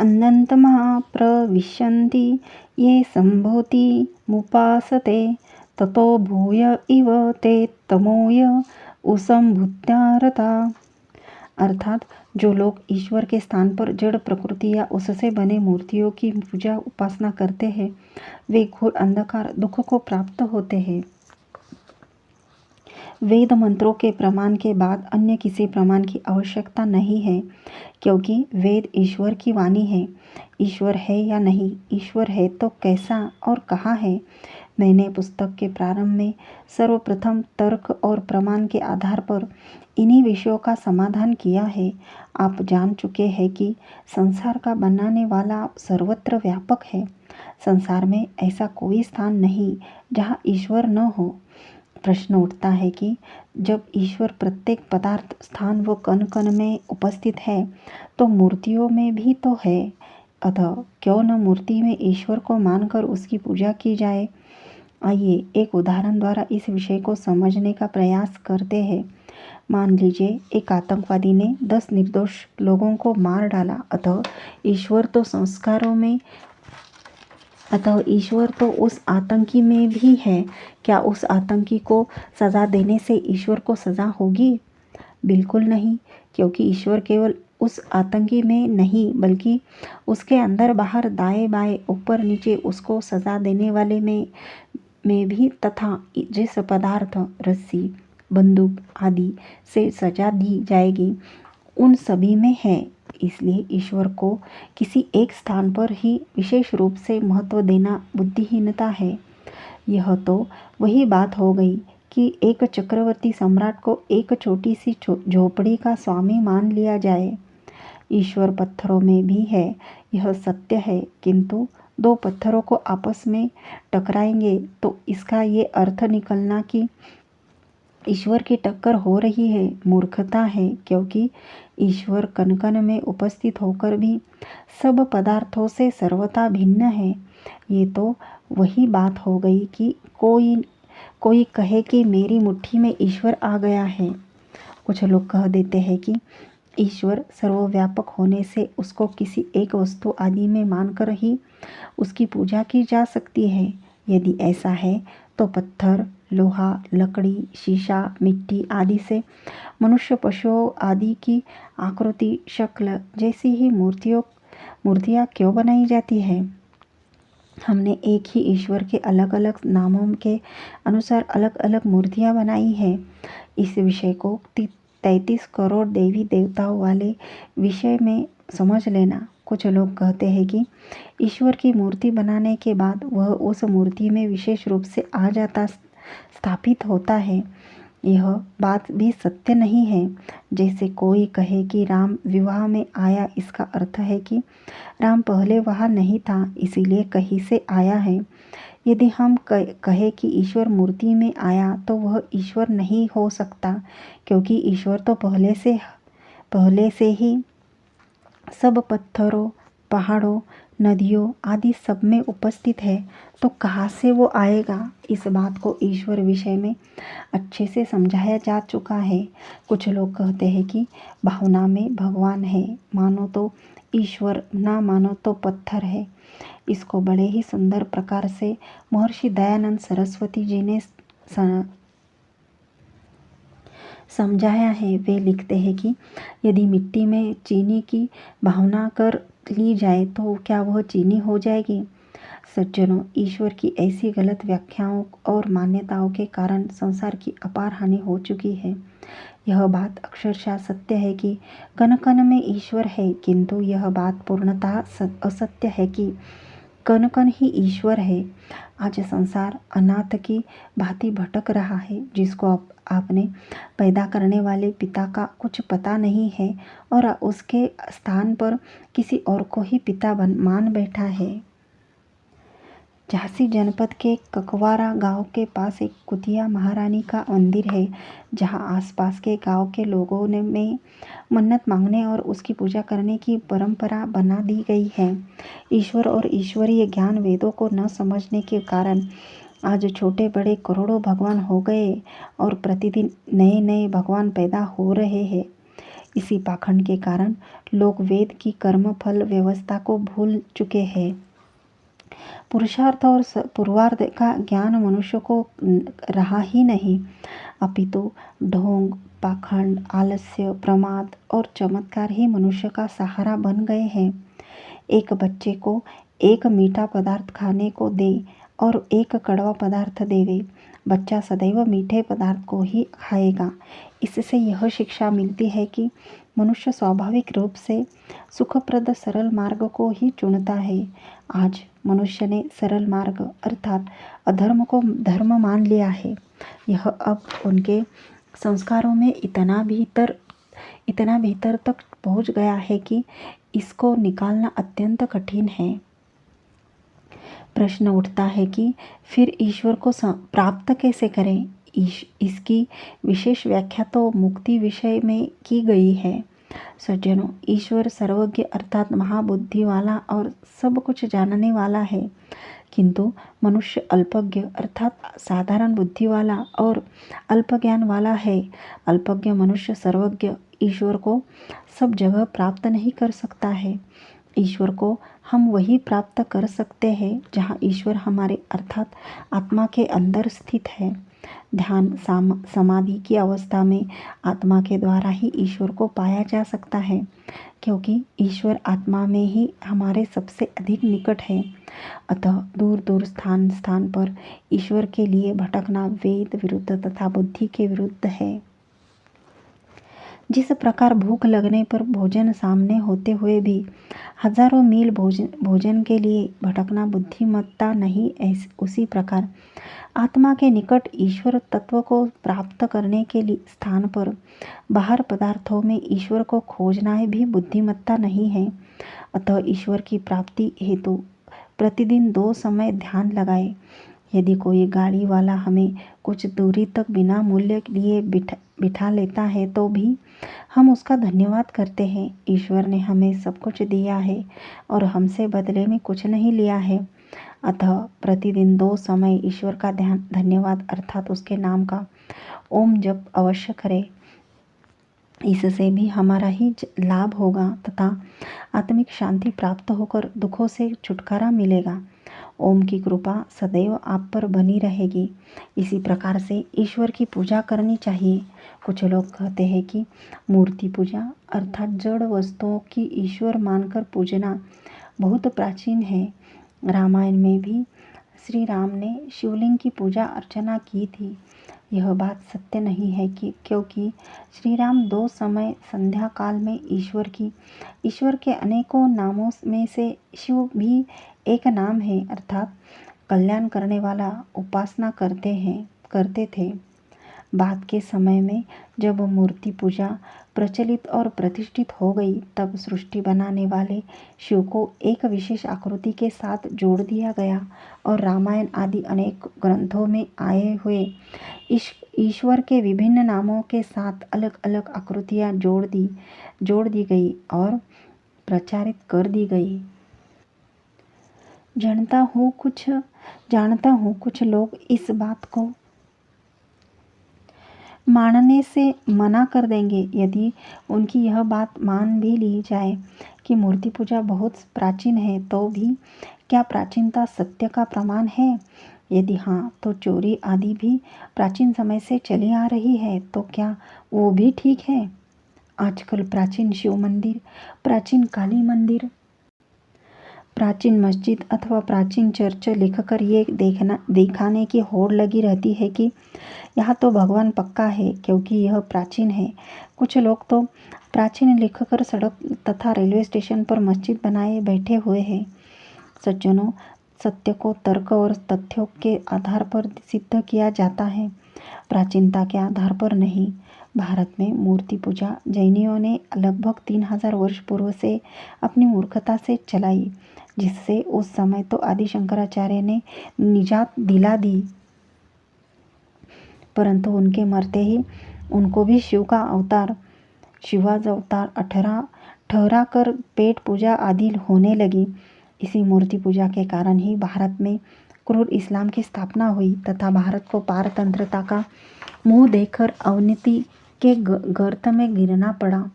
अन्यन्तमा प्रविशन्ति ये सम्भूति मुपासते ततो भूय इव ते तमोय उसंभूत्या। अर्थात जो लोग ईश्वर के स्थान पर जड़ प्रकृति या उससे बने मूर्तियों की पूजा उपासना करते हैं वे घोर अंधकार दुख को प्राप्त होते हैं। वेद मंत्रों के प्रमाण के बाद अन्य किसी प्रमाण की आवश्यकता नहीं है, क्योंकि वेद ईश्वर की वाणी है। ईश्वर है या नहीं, ईश्वर है तो कैसा और कहाँ है। मैंने पुस्तक के प्रारंभ में सर्वप्रथम तर्क और प्रमाण के आधार पर इन्हीं विषयों का समाधान किया है। आप जान चुके हैं कि संसार का बनाने वाला सर्वत्र व्यापक है। संसार में ऐसा कोई स्थान नहीं जहाँ ईश्वर न हो। प्रश्न उठता है कि जब ईश्वर प्रत्येक पदार्थ, स्थान व कण कण में उपस्थित है तो मूर्तियों में भी तो है। अतः क्यों न मूर्ति में ईश्वर को मानकर उसकी पूजा की जाए। आइए एक उदाहरण द्वारा इस विषय को समझने का प्रयास करते हैं। मान लीजिए एक आतंकवादी ने 10 निर्दोष लोगों को मार डाला, अतः ईश्वर तो उस आतंकी में भी है। क्या उस आतंकी को सज़ा देने से ईश्वर को सज़ा होगी? बिल्कुल नहीं, क्योंकि ईश्वर केवल उस आतंकी में नहीं बल्कि उसके अंदर बाहर, दाएं बाएं, ऊपर नीचे उसको सज़ा देने वाले में भी तथा जिस पदार्थ, रस्सी, बंदूक आदि से सजा दी जाएगी उन सभी में है। इसलिए ईश्वर को किसी एक स्थान पर ही विशेष रूप से महत्व देना बुद्धिहीनता है। यह तो वही बात हो गई कि एक चक्रवर्ती सम्राट को एक छोटी सी झोपड़ी का स्वामी मान लिया जाए। ईश्वर पत्थरों में भी है, यह सत्य है, किंतु 2 पत्थरों को आपस में टकराएंगे तो इसका ये अर्थ निकलना कि ईश्वर की टक्कर हो रही है, मूर्खता है, क्योंकि ईश्वर कण कण में उपस्थित होकर भी सब पदार्थों से सर्वथा भिन्न है। ये तो वही बात हो गई कि कोई कहे कि मेरी मुट्ठी में ईश्वर आ गया है। कुछ लोग कह देते हैं कि ईश्वर सर्वव्यापक होने से उसको किसी एक वस्तु आदि में मानकर ही उसकी पूजा की जा सकती है। यदि ऐसा है तो पत्थर, लोहा, लकड़ी, शीशा, मिट्टी आदि से मनुष्य, पशुओं आदि की आकृति, शक्ल जैसी ही मूर्तियाँ क्यों बनाई जाती है? हमने एक ही ईश्वर के अलग अलग नामों के अनुसार अलग अलग मूर्तियाँ बनाई हैं। इस विषय को 33 करोड़ देवी देवताओं वाले विषय में समझ लेना। कुछ लोग कहते हैं कि ईश्वर की मूर्ति बनाने के बाद वह उस मूर्ति में विशेष रूप से आ जाता, स्थापित होता है। यह बात भी सत्य नहीं है। जैसे कोई कहे कि राम विवाह में आया, इसका अर्थ है कि राम पहले वहाँ नहीं था, इसीलिए कहीं से आया है। यदि हम कहे कि ईश्वर मूर्ति में आया तो वह ईश्वर नहीं हो सकता, क्योंकि ईश्वर तो पहले से ही सब पत्थरों, पहाड़ों, नदियों आदि सब में उपस्थित है, तो कहाँ से वो आएगा? इस बात को ईश्वर विषय में अच्छे से समझाया जा चुका है। कुछ लोग कहते हैं कि भावना में भगवान है, मानो तो ईश्वर, ना मानो तो पत्थर है। इसको बड़े ही सुंदर प्रकार से महर्षि दयानंद सरस्वती जी ने समझाया है। वे लिखते हैं कि यदि मिट्टी में चीनी की भावना कर ली जाए तो क्या वह चीनी हो जाएगी? सज्जनों, ईश्वर की ऐसी गलत व्याख्याओं और मान्यताओं के कारण संसार की अपार हानि हो चुकी है। यह बात अक्षरशः सत्य है कि कण कण में ईश्वर है, किंतु यह बात पूर्णतः असत्य है कि कण कण ही ईश्वर है। आज संसार अनाथ की भांति भटक रहा है, जिसको आपने पैदा करने वाले पिता का कुछ पता नहीं है और उसके स्थान पर किसी और को ही पिता मान बैठा है। झांसी जनपद के ककवारा गांव के पास एक कुतिया महारानी का मंदिर है, जहां आसपास के गांव के लोगों में मन्नत मांगने और उसकी पूजा करने की परंपरा बना दी गई है। ईश्वर और ईश्वरीय ज्ञान वेदों को न समझने के कारण आज छोटे बड़े करोड़ों भगवान हो गए और प्रतिदिन नए नए भगवान पैदा हो रहे हैं। इसी पाखंड के कारण लोग वेद की कर्म फल व्यवस्था को भूल चुके हैं। पुरुषार्थ और पूर्वार्थ का ज्ञान मनुष्य को रहा ही नहीं, अपितु ढोंग, पाखंड, आलस्य, प्रमाद और चमत्कार ही मनुष्य का सहारा बन गए हैं। एक बच्चे को एक मीठा पदार्थ खाने को दे और एक कड़वा पदार्थ देवे, बच्चा सदैव मीठे पदार्थ को ही खाएगा। इससे यह शिक्षा मिलती है कि मनुष्य स्वाभाविक रूप से सुखप्रद सरल मार्ग को ही चुनता है। आज मनुष्य ने सरल मार्ग अर्थात अधर्म को धर्म मान लिया है। यह अब उनके संस्कारों में इतना भीतर तक पहुंच गया है कि इसको निकालना अत्यंत कठिन है। प्रश्न उठता है कि फिर ईश्वर को प्राप्त कैसे करें। इसकी विशेष व्याख्या तो मुक्ति विषय में की गई है। सज्जनों, ईश्वर सर्वज्ञ अर्थात महाबुद्धि वाला और सब कुछ जानने वाला है, किंतु मनुष्य अल्पज्ञ अर्थात साधारण बुद्धि वाला और अल्प ज्ञान वाला है। अल्पज्ञ मनुष्य सर्वज्ञ ईश्वर को सब जगह प्राप्त नहीं कर सकता है। ईश्वर को हम वही प्राप्त कर सकते हैं जहाँ ईश्वर हमारे अर्थात आत्मा के अंदर स्थित है। ध्यान समाधि की अवस्था में आत्मा के द्वारा ही ईश्वर को पाया जा सकता है, क्योंकि ईश्वर आत्मा में ही हमारे सबसे अधिक निकट है। अतः दूर दूर स्थान पर ईश्वर के लिए भटकना वेद विरुद्ध तथा बुद्धि के विरुद्ध है। जिस प्रकार भूख लगने पर भोजन सामने होते हुए भी हजारों मील भोजन के लिए भटकना बुद्धिमत्ता नहीं, उसी प्रकार आत्मा के निकट ईश्वर तत्व को प्राप्त करने के लिए स्थान पर बाहर पदार्थों में ईश्वर को खोजना भी बुद्धिमत्ता नहीं है। अतः ईश्वर की प्राप्ति हेतु प्रतिदिन 2 समय ध्यान लगाए। यदि कोई गाड़ी वाला हमें कुछ दूरी तक बिना मूल्य लिए बिठा लेता है तो भी हम उसका धन्यवाद करते हैं। ईश्वर ने हमें सब कुछ दिया है और हमसे बदले में कुछ नहीं लिया है। अतः प्रतिदिन 2 समय ईश्वर का धन्यवाद अर्थात उसके नाम का ओम जप अवश्य करें। इससे भी हमारा ही लाभ होगा तथा आत्मिक शांति प्राप्त होकर दुखों से छुटकारा मिलेगा। ओम की कृपा सदैव आप पर बनी रहेगी। इसी प्रकार से ईश्वर की पूजा करनी चाहिए। कुछ लोग कहते हैं कि मूर्ति पूजा अर्थात जड़ वस्तुओं की ईश्वर मानकर पूजना बहुत प्राचीन है। रामायण में भी श्री राम ने शिवलिंग की पूजा अर्चना की थी। यह बात सत्य नहीं है क्योंकि श्री राम 2 समय संध्या काल में ईश्वर के अनेकों नामों में से शिव भी एक नाम है अर्थात कल्याण करने वाला उपासना करते थे। बाद के समय में जब मूर्ति पूजा प्रचलित और प्रतिष्ठित हो गई तब सृष्टि बनाने वाले शिव को एक विशेष आकृति के साथ जोड़ दिया गया और रामायण आदि अनेक ग्रंथों में आए हुए ईश्वर के विभिन्न नामों के साथ अलग अलग आकृतियां जोड़ दी गई और प्रचारित कर दी गई। जानता हूँ कुछ लोग इस बात को मानने से मना कर देंगे यदि उनकी यह बात मान भी ली जाए कि मूर्ति पूजा बहुत प्राचीन है, तो भी क्या प्राचीनता सत्य का प्रमाण है? यदि हाँ, तो चोरी आदि भी प्राचीन समय से चली आ रही है, तो क्या वो भी ठीक है? आजकल प्राचीन शिव मंदिर, प्राचीन काली मंदिर, प्राचीन मस्जिद अथवा प्राचीन चर्च लिखकर ये दिखाने की होड़ लगी रहती है कि यहाँ तो भगवान पक्का है क्योंकि यह प्राचीन है। कुछ लोग तो प्राचीन लिखकर सड़क तथा रेलवे स्टेशन पर मस्जिद बनाए बैठे हुए हैं। सज्जनों, सत्य को तर्क और तथ्यों के आधार पर सिद्ध किया जाता है, प्राचीनता के आधार पर नहीं। भारत में मूर्ति पूजा जैनियों ने लगभग 3000 वर्ष पूर्व से अपनी मूर्खता से चलाई, जिससे उस समय तो आदि शंकराचार्य ने निजात दिला दी, परंतु उनके मरते ही उनको भी शिवाज अवतार ठहरा कर पेट पूजा आदि होने लगी। इसी मूर्ति पूजा के कारण ही भारत में क्रूर इस्लाम की स्थापना हुई तथा भारत को पारतंत्रता का मुंह देखकर अवनति के गर्त में गिरना पड़ा।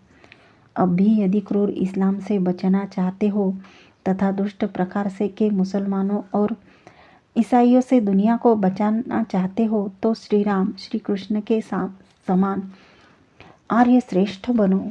अब भी यदि क्रूर इस्लाम से बचना चाहते हो तथा दुष्ट प्रकार से के मुसलमानों और ईसाइयों से दुनिया को बचाना चाहते हो तो श्री राम श्री कृष्ण के समान आर्य श्रेष्ठ बनो।